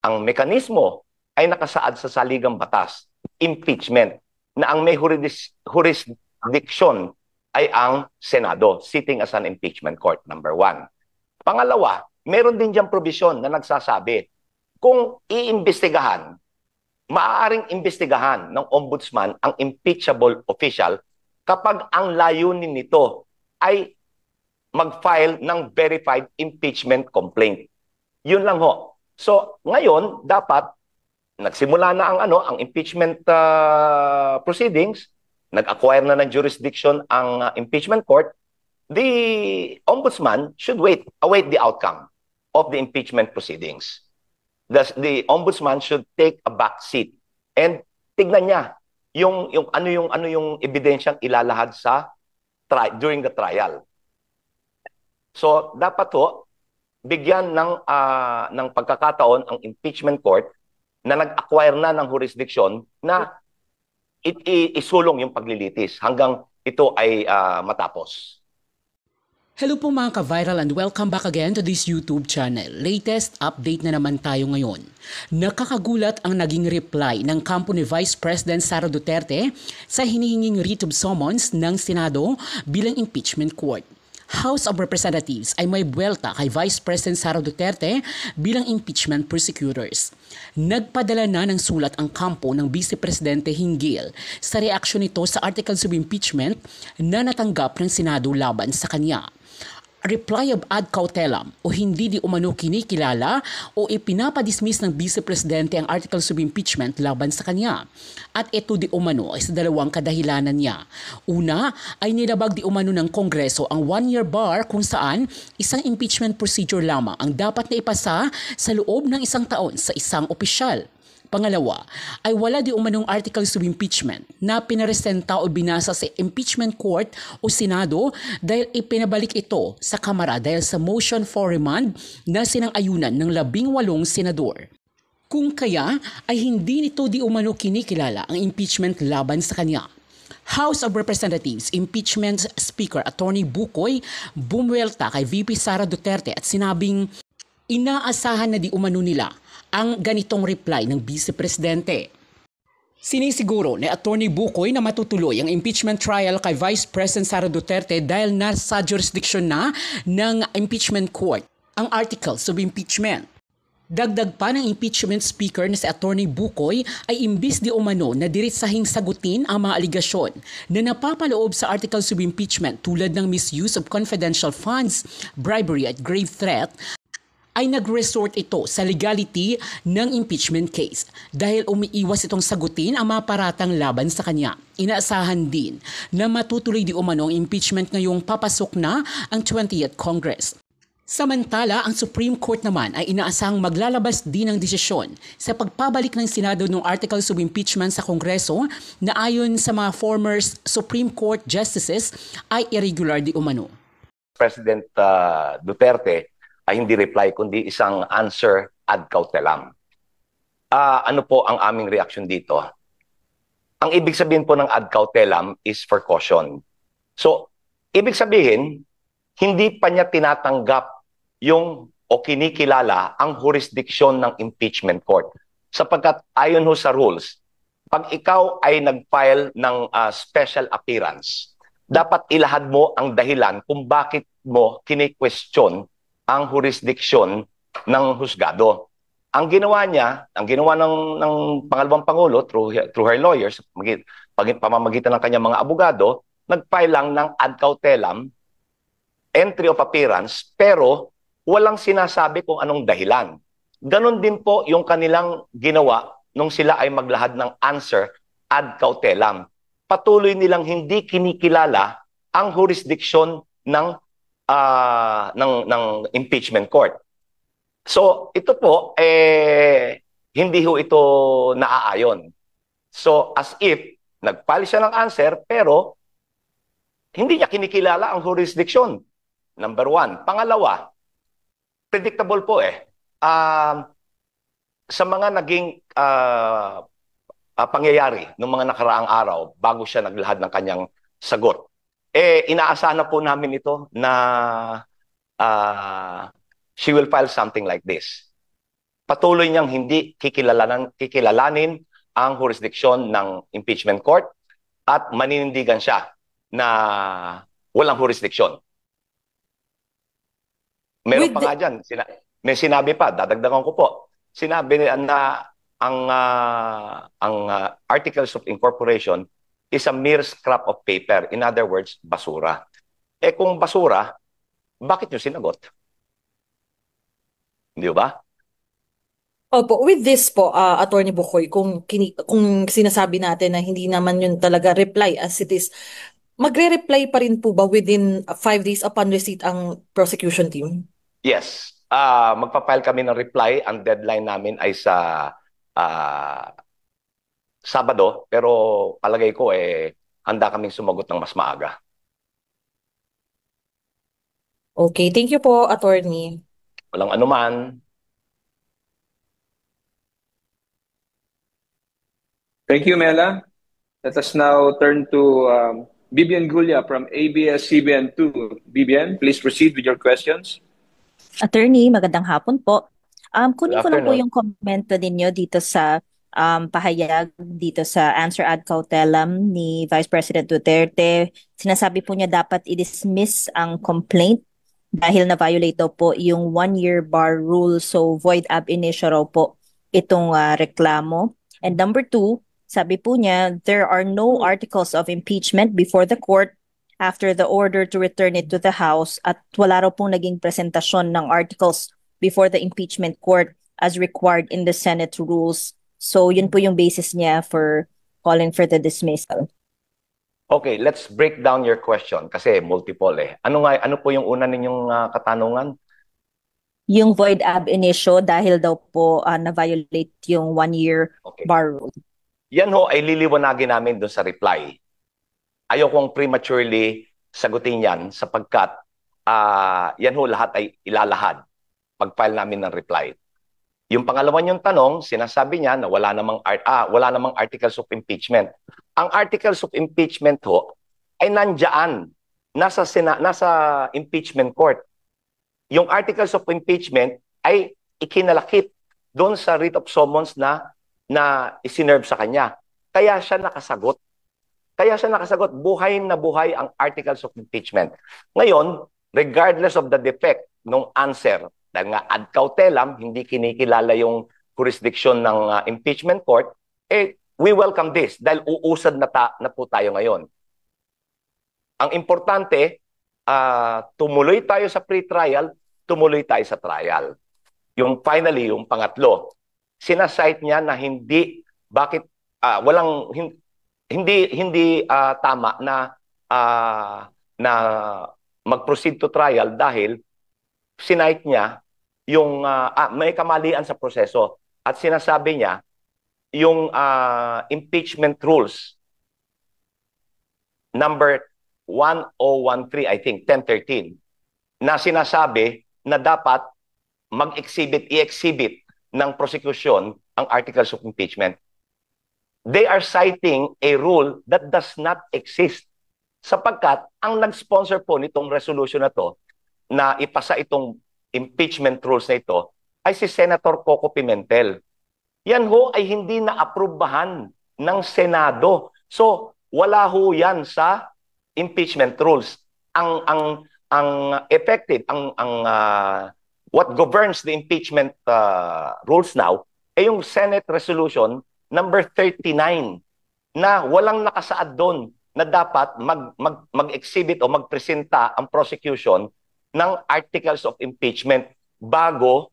Ang mekanismo ay nakasaad sa saligang batas, impeachment, na ang may jurisdiction ay ang Senado, sitting as an impeachment court, number one. Pangalawa, meron din diyang provision na nagsasabi, kung iimbestigahan, maaaring imbestigahan ng ombudsman ang impeachable official kapag ang layunin nito ay mag-file ng verified impeachment complaint. Yun lang ho. So, ngayon, dapat nagsimula na ang impeachment proceedings, nag-acquire na ng jurisdiction ang impeachment court, the ombudsman should await the outcome of the impeachment proceedings. The ombudsman should take a back seat and tignan niya yung ano yung ebidensyang ilalahad sa during the trial. So dapat ho bigyan ng pagkakataon ang impeachment court na nag-acquire na ng jurisdiction na isulong yung paglilitis hanggang ito ay matapos. Hello po mga ka-viral and welcome back again to this YouTube channel. Latest update na naman tayo ngayon. Nakakagulat ang naging reply ng kampo ni Vice President Sara Duterte sa hinihinging writ of summons ng Senado bilang impeachment court. House of Representatives ay may buwelta kay Vice President Sara Duterte bilang impeachment prosecutors. Nagpadala na ng sulat ang kampo ng Vice Presidente hinggil sa reaksyon nito sa articles of impeachment na natanggap ng Senado laban sa kanya. Reply of ad cautelam o hindi di umano kinikilala o ipinapadismiss ng Vice Presidente ang articles of impeachment laban sa kanya. At ito di umano ay sa dalawang kadahilanan niya. Una ay nilabag di umano ng Kongreso ang 1-year bar kung saan isang impeachment procedure lamang ang dapat na ipasa sa loob ng 1 taon sa isang opisyal. Pangalawa, ay wala di umanong articles of impeachment na pinaresenta o binasa sa impeachment court o Senado dahil ipinabalik ito sa Kamara dahil sa motion for remand na sinang-ayunan ng 18 senador. Kung kaya ay hindi nito di umano kinikilala ang impeachment laban sa kanya. House of Representatives Impeachment Speaker Attorney Bukoy bumuelta kay VP Sara Duterte at sinabing inaasahan na di umano nila ang ganitong reply ng Vice Presidente. Sinisiguro ni Attorney Bukoy na matutuloy ang impeachment trial kay Vice President Sara Duterte dahil nasa jurisdiction na ng impeachment court ang articles of impeachment. Dagdag pa ng impeachment speaker na si Attorney Bukoy ay imbis di umano na diretsahing sagutin ang mga aligasyon na napapaloob sa articles of impeachment tulad ng misuse of confidential funds, bribery at grave threat, ay nag-resort ito sa legality ng impeachment case dahil umiiwas itong sagutin ang mga paratang laban sa kanya. Inaasahan din na matutuloy di umano ang impeachment ngayong papasok na ang 20th Congress. Samantala, ang Supreme Court naman ay inaasahang maglalabas din ng desisyon sa pagpabalik ng Senado ng articles of impeachment sa Kongreso na ayon sa mga former Supreme Court justices ay irregular di umano. President Duterte ay hindi reply kundi isang answer ad cautelam. Ano po ang aming reaksyon dito? Ang ibig sabihin po ng ad cautelam is for caution. So, ibig sabihin, hindi pa niya tinatanggap o kinikilala ang jurisdiction ng impeachment court. Sapagkat ayon ho sa rules, pag ikaw ay nag-file ng special appearance, dapat ilahad mo ang dahilan kung bakit mo kini-question ang jurisdiction ng husgado. Ang ginawa ng pangalawang Pangulo through her lawyers, pamamagitan ng kanyang mga abogado, nag-file lang ng ad cautelam, entry of appearance, pero walang sinasabi kung anong dahilan. Ganon din po yung kanilang ginawa nung sila ay maglahad ng answer ad cautelam. Patuloy nilang hindi kinikilala ang jurisdiction ng impeachment court. So, ito po, hindi ho ito naaayon. So, as if, nag-file siya ng answer, pero hindi niya kinikilala ang jurisdiction. Number one. Pangalawa, predictable po sa mga naging pangyayari ng mga nakaraang araw bago siya naglahad ng kanyang sagot. Inaasahan na po namin ito na she will file something like this. patuloy niyang hindi kikilalanin ang jurisdiction ng impeachment court at maninindigan siya na walang jurisdiction. Meron pa nga dyan, may sinabi pa, dadagdagan ko po, sinabi na ang Articles of Incorporation is a mere scrap of paper. In other words, basura. Eh kung basura, bakit nyo sinagot? Di ba? Opo, with this po, Attorney Bukoy, kung sinasabi natin na hindi naman yun talaga reply as it is, magre-reply pa rin po ba within 5 days upon receipt ang prosecution team? Yes. Magpa-file kami ng reply. Ang deadline namin ay sa Sabado, pero palagay ko handa kaming sumagot ng mas maaga. Okay, thank you po, Attorney. Walang anuman. Thank you, Mela. Let us now turn to Bibian Gulia from ABS-CBN2. Bibian, please proceed with your questions. Attorney, magandang hapon po. Kunin ko lang po afternoon. yung komento ninyo dito sa pahayag dito sa answer ad cautelam ni Vice President Duterte. Sinasabi po niya dapat i-dismiss ang complaint dahil na-violate daw po yung 1-year bar rule. So void ab initio raw po itong reklamo. And number 2, sabi po niya there are no articles of impeachment before the court after the order to return it to the House at wala raw pong naging presentasyon ng articles before the impeachment court as required in the Senate rules. So yun po yung basis niya for calling for the dismissal. Okay, let's break down your question kasi multiple Ano po yung una ninyong katanungan? Yung void ab initio dahil daw po na-violate yung 1-year bar rule. Yan ho ay liliwanagin namin doon sa reply. Ayokong prematurely sagutin yan sapagkat yan ho lahat ay ilalahad pag-file namin ng reply. Yung pangalawa niyong tanong, sinasabi niya na wala namang articles of impeachment. Ang articles of impeachment ho ay nandiyan, nasa impeachment court. Yung articles of impeachment ay ikinalakip doon sa writ of summons na isinerve sa kanya. Kaya siya nakasagot. Buhay na buhay ang articles of impeachment. Ngayon, regardless of the defect ng answer, dahil nga ad cautelam, hindi kinikilala yung jurisdiction ng impeachment court, we welcome this dahil uusad na po tayo ngayon. Ang importante, tumuloy tayo sa pre-trial, tumuloy tayo sa trial. Yung finally, yung pangatlo, sinasite niya na hindi tama na mag-proceed to trial dahil sinite niya yung may kamalian sa proseso at sinasabi niya yung impeachment rules number 1013 I think 1013 na sinasabi na dapat i-exhibit ng prosecution ang articles of impeachment. They are citing a rule that does not exist sapagkat ang nag-sponsor po nitong resolution na to na ipasa itong impeachment rules na ito ay si Senator Coco Pimentel. Yan ho ay hindi na-aprobahan ng Senado. So, wala ho yan sa impeachment rules. Ang effective, what governs the impeachment rules now ay yung Senate Resolution number 39 na walang nakasaad doon na dapat mag-exhibit o magpresenta ang prosecution ng articles of impeachment bago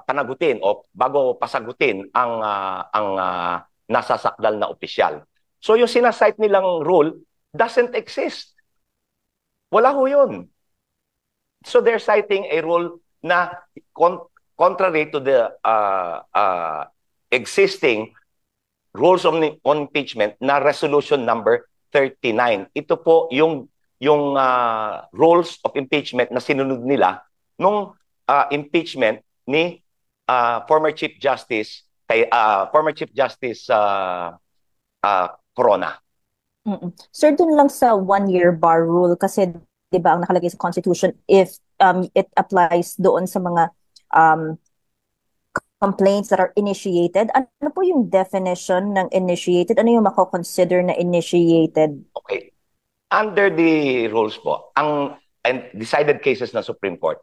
panagutin o bago pasagutin ang nasasakdal na opisyal. So yung sinasite nilang rule doesn't exist. Wala ho yun. So they're citing a rule na contrary to the existing rules on impeachment na resolution number 39. Ito po yung rules of impeachment na sinunod nila nung impeachment ni former Chief Justice Corona. Sir, dun lang sa 1-year bar rule kasi 'di ba ang nakalagay sa Constitution if it applies doon sa mga complaints that are initiated. Ano po yung definition ng initiated? Ano yung mako-consider na initiated? Okay. Under the rules po, and decided cases ng Supreme Court,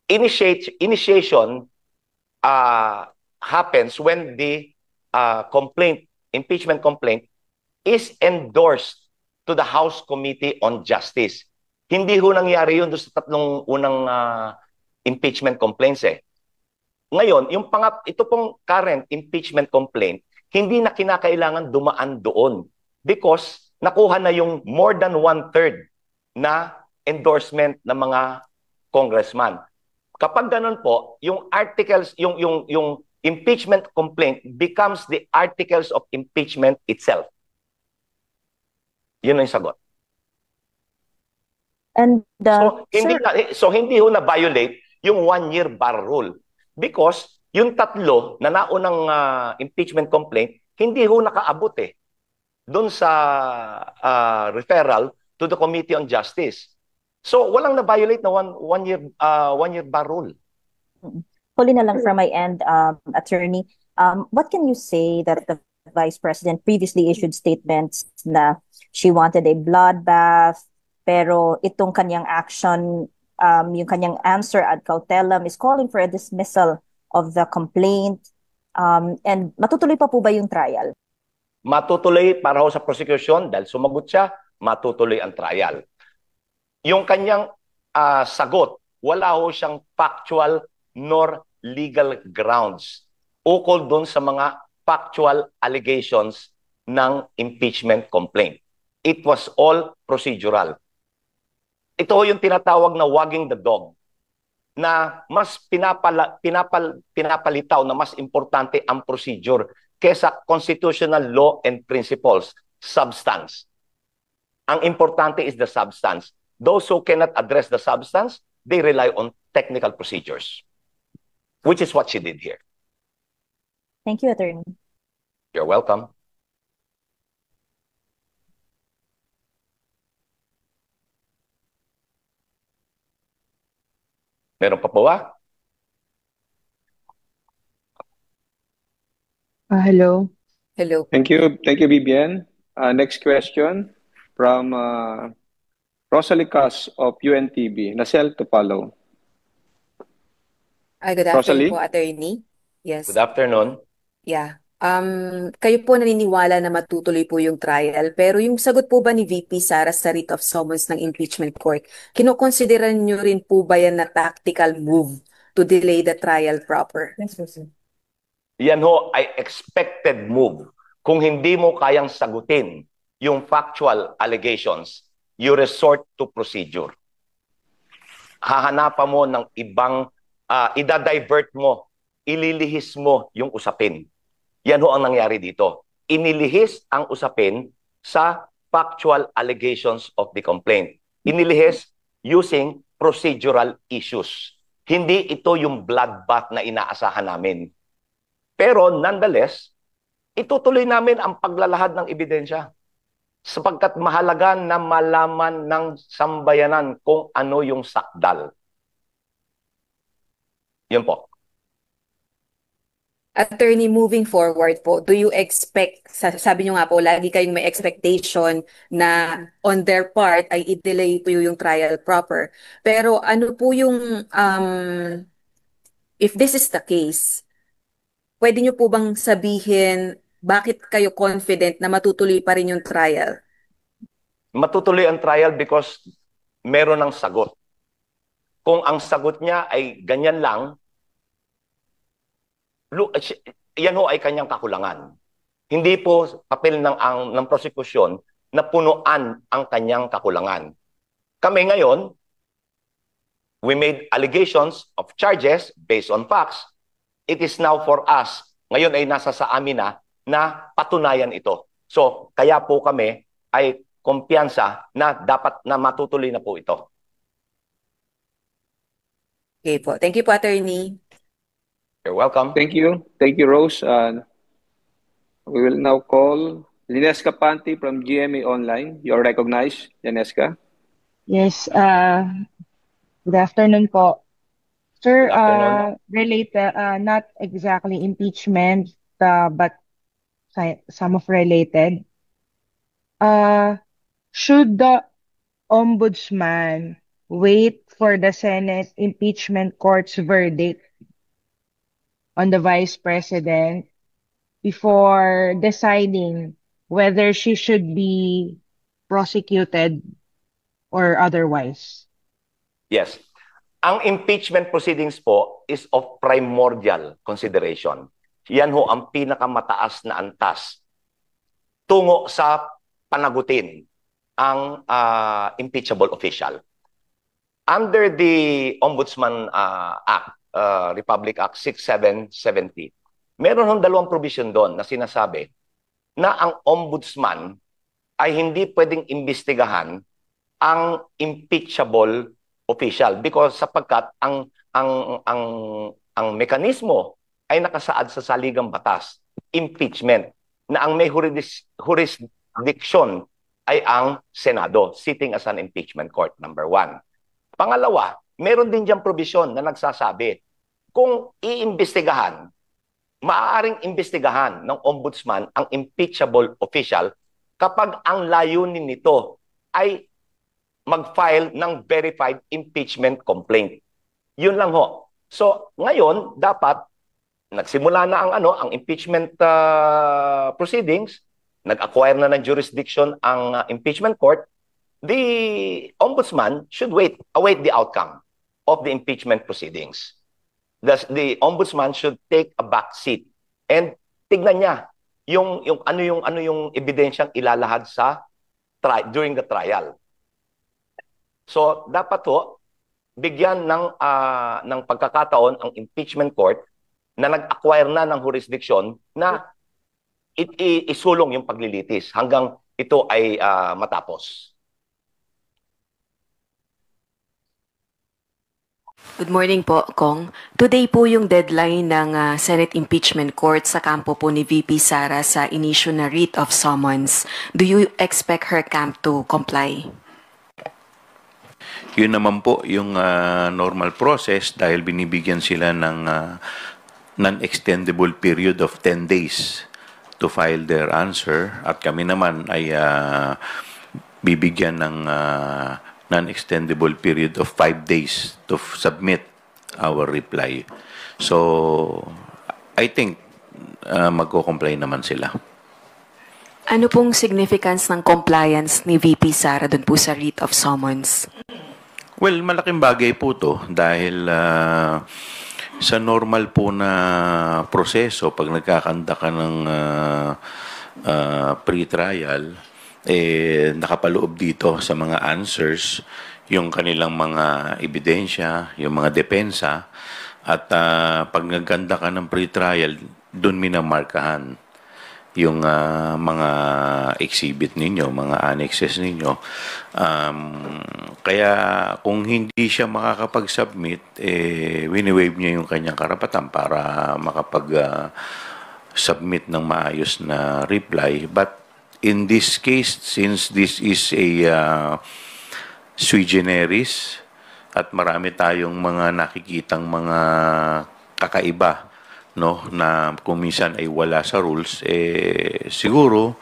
initiation happens when the impeachment complaint is endorsed to the House Committee on Justice. Hindi ho nangyari yun doon sa tatlong unang impeachment complaints eh. Ngayon, ito pong current impeachment complaint, hindi na kinakailangan dumaan doon because nakuha na yung more than 1/3 na endorsement ng mga congressman. Kapag ganun po, yung articles, yung impeachment complaint becomes the articles of impeachment itself. Yun ang sagot. And hindi ho na violate yung 1-year bar rule because yung tatlo na naunang impeachment complaint hindi ho nakaabot doon sa referral to the Committee on Justice. So walang na violate na one year bar rule. Huli na lang from my end, attorney, what can you say that the Vice President previously issued statements na she wanted a bloodbath, pero itong kanyang action, yung kanyang answer ad cautelam is calling for a dismissal of the complaint, and matutuloy pa po ba yung trial? Matutuloy para ho sa prosecution dahil sumagot siya, matutuloy ang trial. Yung kanyang sagot, wala ho siyang factual nor legal grounds ukol doon sa mga factual allegations ng impeachment complaint. It was all procedural. Ito yung tinatawag na wagging the dog, na mas pinapalitaw na mas importante ang procedure kesa constitutional law and principles, substance. Ang importante is the substance. Those who cannot address the substance, they rely on technical procedures, which is what she did here. Thank you, attorney. You're welcome. Meron pa po ba? Hello. Hello. Thank you, Bibian. Next question from Rosalie Cas of UNTV. Nasel to follow. Good Rosalie? afternoon po, attorney. Yes. Good afternoon. Yeah. Kayo po naniniwala na matutuloy po yung trial, pero yung sagot po ba ni VP Sara sa writ of summons ng impeachment court, kinokonsideran nyo rin po ba yan na tactical move to delay the trial proper? Yes, sir. Yan ho ay expected move. Kung hindi mo kayang sagutin yung factual allegations, you resort to procedure. Hahanapan mo ng ibang, idadivert mo, ililihis mo yung usapin. Yan ho ang nangyari dito. Inilihis ang usapin sa factual allegations of the complaint. Inilihis using procedural issues. Hindi ito yung bloodbath na inaasahan namin. Pero nonetheless, itutuloy namin ang paglalahad ng ebidensya sapagkat mahalaga na malaman ng sambayanan kung ano yung sakdal. Yun po. Attorney, moving forward po, do you expect, sabi nyo nga po, lagi kayong may expectation na on their part ay i-delay po yung trial proper. Pero ano po yung, if this is the case, pwede nyo po bang sabihin bakit kayo confident na matutuloy pa rin yung trial? Matutuloy ang trial because meron ng sagot. Kung ang sagot niya ay ganyan lang, yan ho ay kanyang kakulangan. Hindi po papel ng prosecution na punuan ang kanyang kakulangan. Kami ngayon, we made allegations of charges based on facts. It is now for us, ngayon ay nasa sa amin na patunayan ito. So, kaya po kami ay kumpiyansa na dapat na matutuloy na po ito. Okay po. Thank you po, attorney. You're welcome. Thank you. Thank you, Rose. We will now call Linesca Panti from GMA Online. You're recognized, Linesca. Yes, good afternoon po. Sir, Good afternoon. not exactly impeachment, but some of related. Should the ombudsman wait for the Senate impeachment court's verdict on the vice president before deciding whether she should be prosecuted or otherwise? Yes. Ang impeachment proceedings po is of primordial consideration. Yan ho ang pinakamataas na antas tungo sa panagutin ang impeachable official. Under the Ombudsman Act, Republic Act 6770, meron hong dalawang provision doon na sinasabi na ang ombudsman ay hindi pwedeng imbestigahan ang impeachable official because sapagkat ang mekanismo ay nakasaad sa saligang batas, impeachment, na ang may jurisdiction ay ang Senado, sitting as an impeachment court, number one. Pangalawa, meron din diyang provision na nagsasabi kung iimbestigahan, maaaring imbestigahan ng ombudsman ang impeachable official kapag ang layunin nito ay mag-file ng verified impeachment complaint. Yun lang ho. So, ngayon, dapat nagsimula na ang impeachment proceedings, nag-acquire na ng jurisdiction ang impeachment court, the ombudsman should await the outcome of the impeachment proceedings. The ombudsman should take a back seat and tignan niya yung ano yung ebidensyang ilalahad sa during the trial. So dapat ho bigyan ng pagkakataon ang impeachment court na nag-acquire na ng jurisdiction na isulong yung paglilitis hanggang ito ay matapos. Good morning po, Kong. Today po yung deadline ng Senate Impeachment Court sa kampo po ni VP Sara sa inisyu na writ of summons. Do you expect her camp to comply? Yun naman po yung normal process dahil binibigyan sila ng non-extendable period of 10 days to file their answer at kami naman ay bibigyan ng non-extendable period of 5 days to submit our reply. So, I think magko-comply naman sila. Ano pong significance ng compliance ni VP Sara dun po sa writ of summons? Well, malaking bagay po to dahil sa normal po na proseso, pag nagkakanda ka ng pre-trial, nakapaloob dito sa mga answers, yung kanilang mga ebidensya, yung mga depensa, at pag nagkanda ka ng pre-trial, doon minamarkahan yung mga exhibit ninyo, mga annexes ninyo. Kaya kung hindi siya makakapag-submit, wini-waive niya yung kanyang karapatan para makapag-submit ng maayos na reply. But in this case, since this is a sui generis at marami tayong mga nakikitang mga kakaiba, no, na kung minsan ay wala sa rules, siguro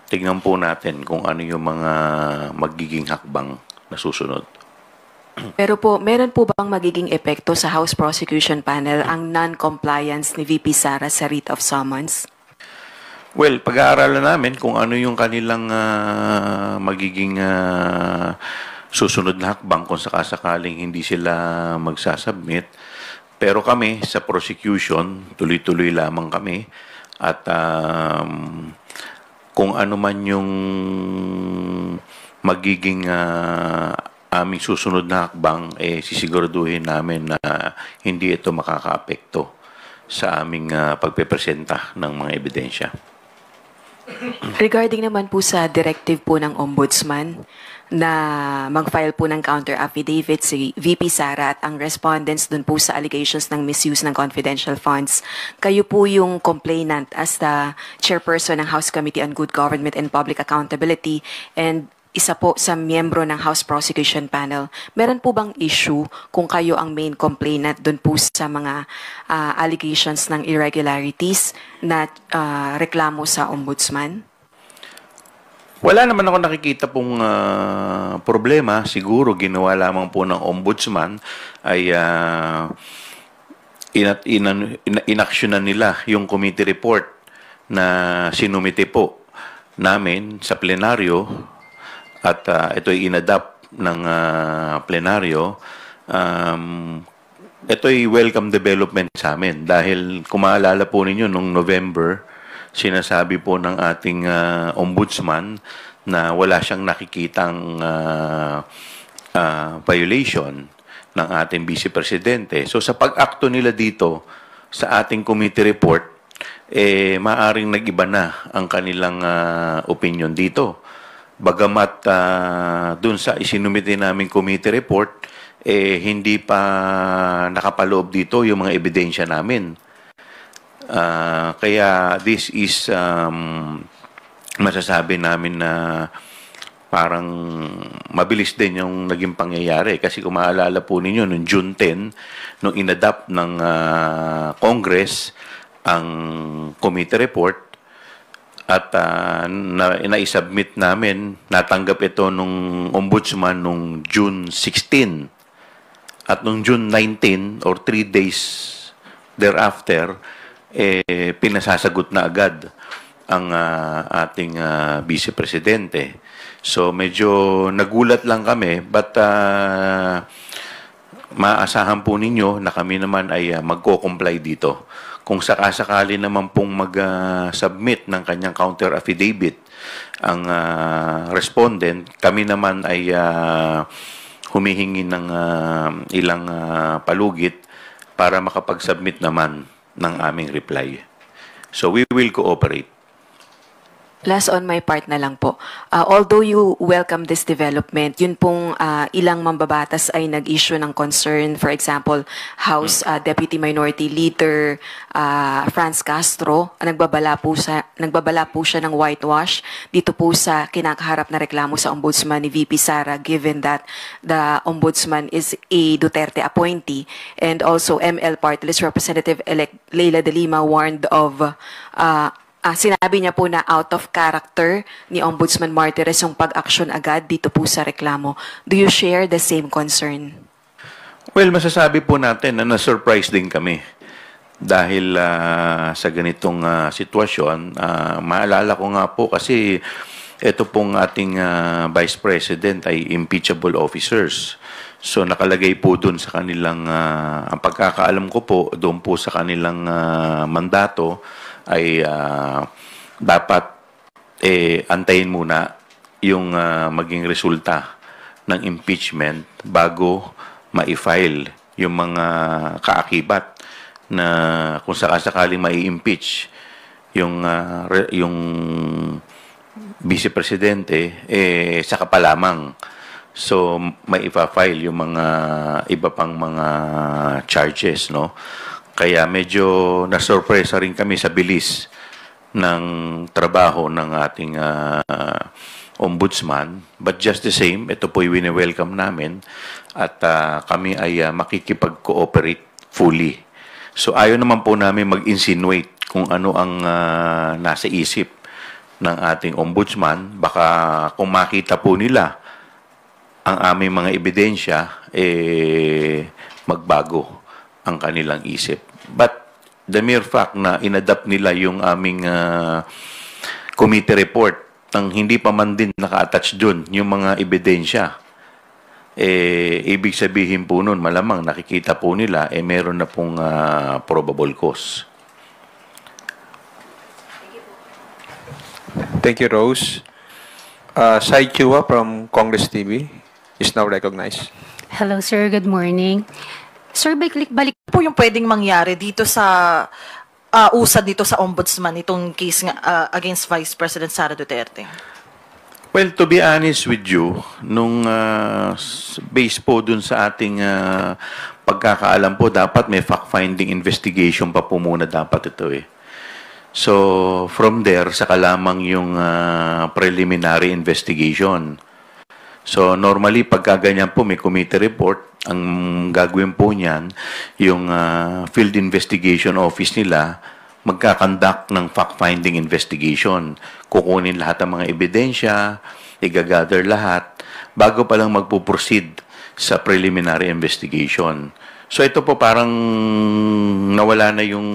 tingnan po natin kung ano yung mga magiging hakbang na susunod. Pero po, meron po bang magiging epekto sa House Prosecution Panel ang non-compliance ni VP Sara sa writ of summons? Well, pag-aaralan namin kung ano yung kanilang magiging susunod na hakbang kung sakasakaling hindi sila magsasubmit. Pero kami sa prosecution, tuloy-tuloy lamang kami at kung ano man yung magiging aming susunod na hakbang, sisiguraduhin namin na hindi ito makakaapekto sa aming pagpepresenta ng mga ebidensya. Regarding naman po sa directive po ng Ombudsman na mag-file po ng counter affidavit si VP Sara at ang respondents dun po sa allegations ng misuse ng confidential funds, kayo po yung complainant as the chairperson ng House Committee on Good Government and Public Accountability, and isa po sa miyembro ng House Prosecution Panel. Meron po bang issue kung kayo ang main complainant doon po sa mga allegations ng irregularities na reklamo sa ombudsman? Wala naman ako nakikita pong problema. Siguro ginawa lamang po ng ombudsman ay inaksyonan nila yung committee report na sinumite po namin sa plenaryo at ito ay inadapt ng plenaryo. Ito ay welcome development sa amin dahil kung maalala po ninyo nung November, sinasabi po ng ating ombudsman na wala siyang nakikitang violation ng ating vice presidente. So sa pag-akto nila dito sa ating committee report, maaring nag-iba na ang kanilang opinion dito. Bagamat dun sa isinumite naming committee report, hindi pa nakapaloob dito yung mga ebidensya namin. Kaya this is masasabi namin na parang mabilis din yung naging pangyayari. Kasi kung maalala po ninyo, noong June 10, nung inadapt ng Congress ang committee report at na-submit namin, natanggap ito nung ombudsman nung June 16. At nung June 19 or 3 days thereafter, pinasasagot na agad ang ating vice presidente. So medyo nagulat lang kami, but maasahan po ninyo na kami naman ay magko-comply dito. Kung sakasakali naman pong mag-submit ng kanyang counter affidavit ang respondent, kami naman ay humihingi ng ilang palugit para makapag-submit naman ng aming reply. So we will cooperate. Last on my part na lang po. Although you welcome this development, yun pong ilang mambabatas ay nag-issue ng concern. For example, House Deputy Minority Leader Franz Castro, nagbabala po siya ng whitewash dito po sa kinakaharap na reklamo sa ombudsman ni VP Sara, given that the ombudsman is a Duterte appointee. And also ML Party List Representative-elect Leila de Lima warned of sinabi niya po na out of character ni Ombudsman Martires yung pag-aksyon agad dito po sa reklamo. Do you share the same concern? Well, masasabi po natin na na-surprise din kami dahil sa ganitong sitwasyon. Maalala ko nga po kasi ito pong ating Vice President ay impeachable officers. So nakalagay po doon sa kanilang, ang pagkakaalam ko po, doon po sa kanilang mandato, ay dapat antayin muna yung maging resulta ng impeachment bago ma-file yung mga kaakibat na kung sakasakaling mai-impeach yung vice presidente, saka pa lamang. So may ipa-file yung mga iba pang mga charges, no? Kaya medyo na-surpresa rin kami sa bilis ng trabaho ng ating ombudsman. But just the same, ito po'y wini-welcome namin at kami ay makikipag-cooperate fully. So ayaw naman po namin mag-insinuate kung ano ang nasa isip ng ating ombudsman. Baka kung makita po nila ang aming mga ebidensya, magbago ang kanilang isip. But the mere fact na inadapt nila yung aming committee report nang hindi pa man din naka-attach dun yung mga ebidensya, ibig sabihin po nun, malamang nakikita po nila, meron na pong probable cause. Thank you, Rose. Sai Chua from Congress TV is now recognized. Hello, sir. Good morning. Sir, balik po yung pwedeng mangyari dito sa usad dito sa ombudsman itong case against Vice President Sara Duterte? Well, to be honest with you, nung base po dun sa ating pagkakaalam po, dapat may fact-finding investigation pa po muna dapat ito eh. So, from there, saka lamang yung preliminary investigation. So normally pagka ganyan po may committee report, ang gagawin po niyan yung field investigation office nila magkakandak ng fact-finding investigation. Kukunin lahat ng mga ebidensya, i-gather lahat bago pa lang magpo-proceed sa preliminary investigation. So ito po parang nawala na yung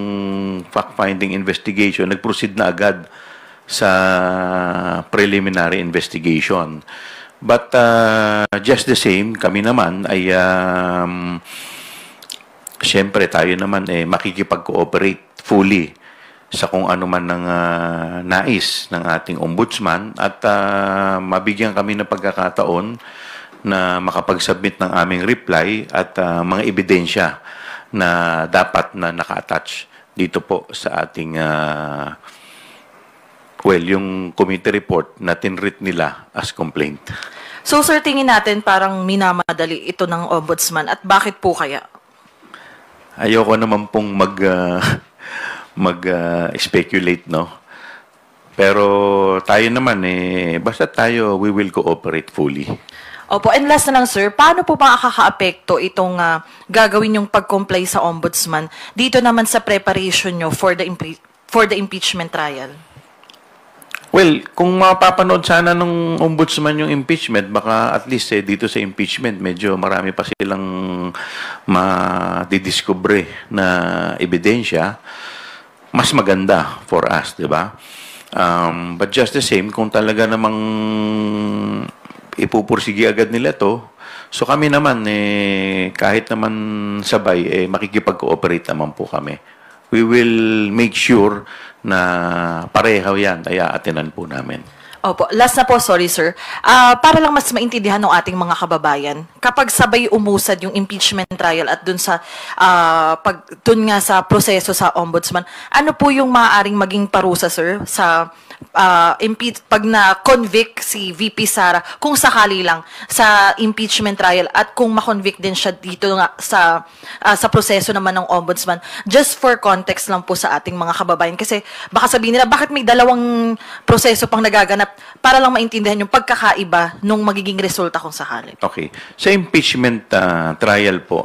fact-finding investigation, nag-proceed na agad sa preliminary investigation. But just the same, kami naman ay siyempre tayo naman makikipag-cooperate fully sa kung ano man ng nais ng ating ombudsman at mabigyan kami ng pagkakataon na makapag-submit ng aming reply at mga ebidensya na dapat na naka-attach dito po sa ating yung committee report na tinreat nila as complaint. So sir, tingin natin parang minamadali ito ng ombudsman at bakit po kaya? Ayoko naman pong mag-speculate, no? Pero tayo naman basta tayo, we will cooperate fully. Opo, and last na lang sir, paano po ba makaka-apekto itong gagawin yung pag-comply sa ombudsman dito naman sa preparation nyo for the impeachment trial? Well, kung mapapanood sana ng ombudsman yung impeachment, baka at least dito sa impeachment, medyo marami pa silang madidiscover na ebidensya. Mas maganda for us, di ba? But just the same, kung talaga namang ipupursige agad nila to, so kami naman, kahit naman sabay, makikipag-cooperate naman po kami. We will make sure na pareho yan, ay aatinan po namin. Opo, last na po, sorry sir. Para lang mas maintindihan ng ating mga kababayan, kapag sabay umusad yung impeachment trial at dun nga sa proseso sa ombudsman, ano po yung maaaring maging parusa sir sa pag na-convict si VP Sara, kung sakali lang sa impeachment trial at kung ma-convict din siya dito nga sa proseso naman ng ombudsman, just for context lang po sa ating mga kababayan, kasi baka sabihin nila bakit may dalawang proseso pang nagaganap, para lang maintindihan yung pagkakaiba nung magiging resulta kung sakali. Okay. Sa impeachment trial po,